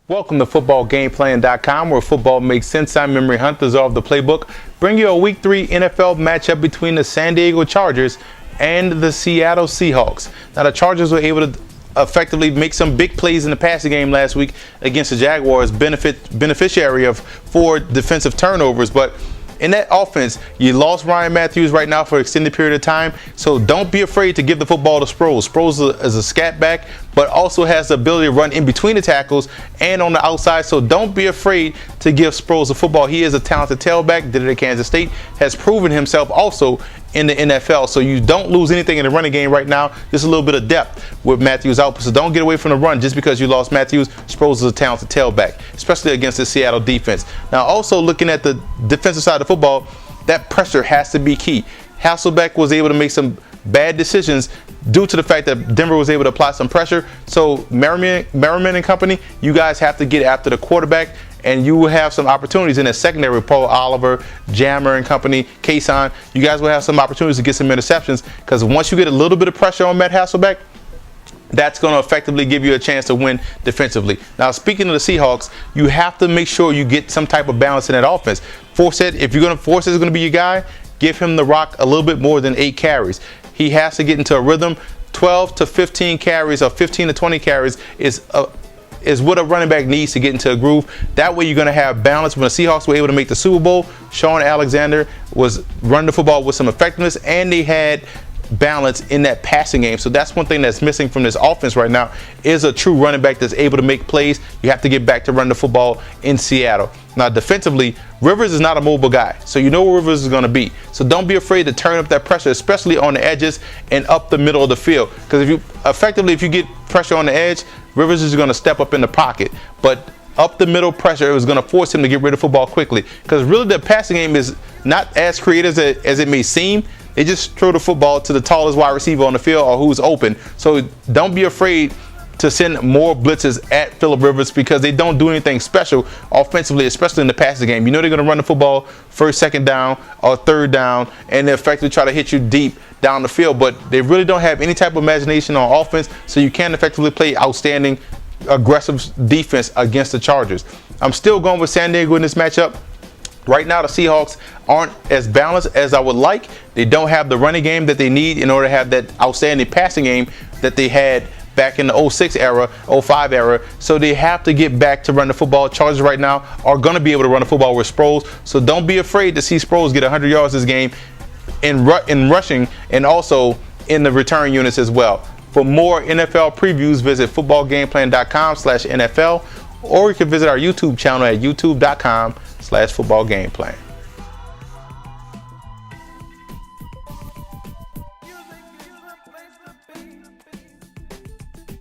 Welcome to footballgameplan.com, where football makes sense. I'm Memory Hunters of the playbook. Bring you a Week 3 NFL matchup between the San Diego Chargers and the Seattle Seahawks. Now, the Chargers were able to effectively make some big plays in the passing game last week against the Jaguars, beneficiary of 4 defensive turnovers, but in that offense, you lost Ryan Matthews right now for an extended period of time, so don't be afraid to give the football to Sproles. Sproles is a scat back, but also has the ability to run in between the tackles and on the outside, so don't be afraid to give Sproles the football. He is a talented tailback, did it at Kansas State, has proven himself also in the NFL, so you don't lose anything in the running game right now. Just a little bit of depth with Matthews out, so don't get away from the run just because you lost Matthews. Sproles is a talented tailback, especially against the Seattle defense. Now, also looking at the defensive side of the football, that pressure has to be key. Hasselbeck was able to make some bad decisions due to the fact that Denver was able to apply some pressure. So Merriman and company, you guys have to get after the quarterback, and you will have some opportunities in the secondary. Paul Oliver, Jammer and company, Kason, you guys will have some opportunities to get some interceptions, because once you get a little bit of pressure on Matt Hasselbeck, that's going to effectively give you a chance to win defensively. Now, speaking of the Seahawks, you have to make sure you get some type of balance in that offense. If you're going to force it is going to be your guy, give him the rock a little bit more than 8 carries. He has to get into a rhythm. 12 to 15 carries or 15 to 20 carries is what a running back needs to get into a groove. That way you're going to have balance. When the Seahawks were able to make the Super Bowl, Shaun Alexander was running the football with some effectiveness, and they had balance in that passing game. So that's one thing that's missing from this offense right now, is a true running back that's able to make plays. You have to get back to running the football in Seattle. Now, defensively, Rivers is not a mobile guy, so you know where Rivers is going to be. So don't be afraid to turn up that pressure, especially on the edges and up the middle of the field. Because if you get pressure on the edge, Rivers is going to step up in the pocket. But up the middle pressure, it was going to force him to get rid of the football quickly. Because really, the passing game is not as creative as it may seem. They just throw the football to the tallest wide receiver on the field or who's open. So don't be afraid to send more blitzes at Phillip Rivers, because they don't do anything special offensively, especially in the passing game. You know they're going to run the football first, second down, or third down, and they effectively try to hit you deep down the field. But they really don't have any type of imagination on offense, so you can't effectively play outstanding, aggressive defense against the Chargers. I'm still going with San Diego in this matchup. Right now, the Seahawks aren't as balanced as I would like. They don't have the running game that they need in order to have that outstanding passing game that they had back in the 06 era, 05 era. So they have to get back to run the football. Chargers right now are going to be able to run the football with Sproles. So don't be afraid to see Sproles get 100 yards this game in rushing, and also in the return units as well. For more NFL previews, visit footballgameplan.com/NFL, or you can visit our YouTube channel at youtube.com/footballgameplan.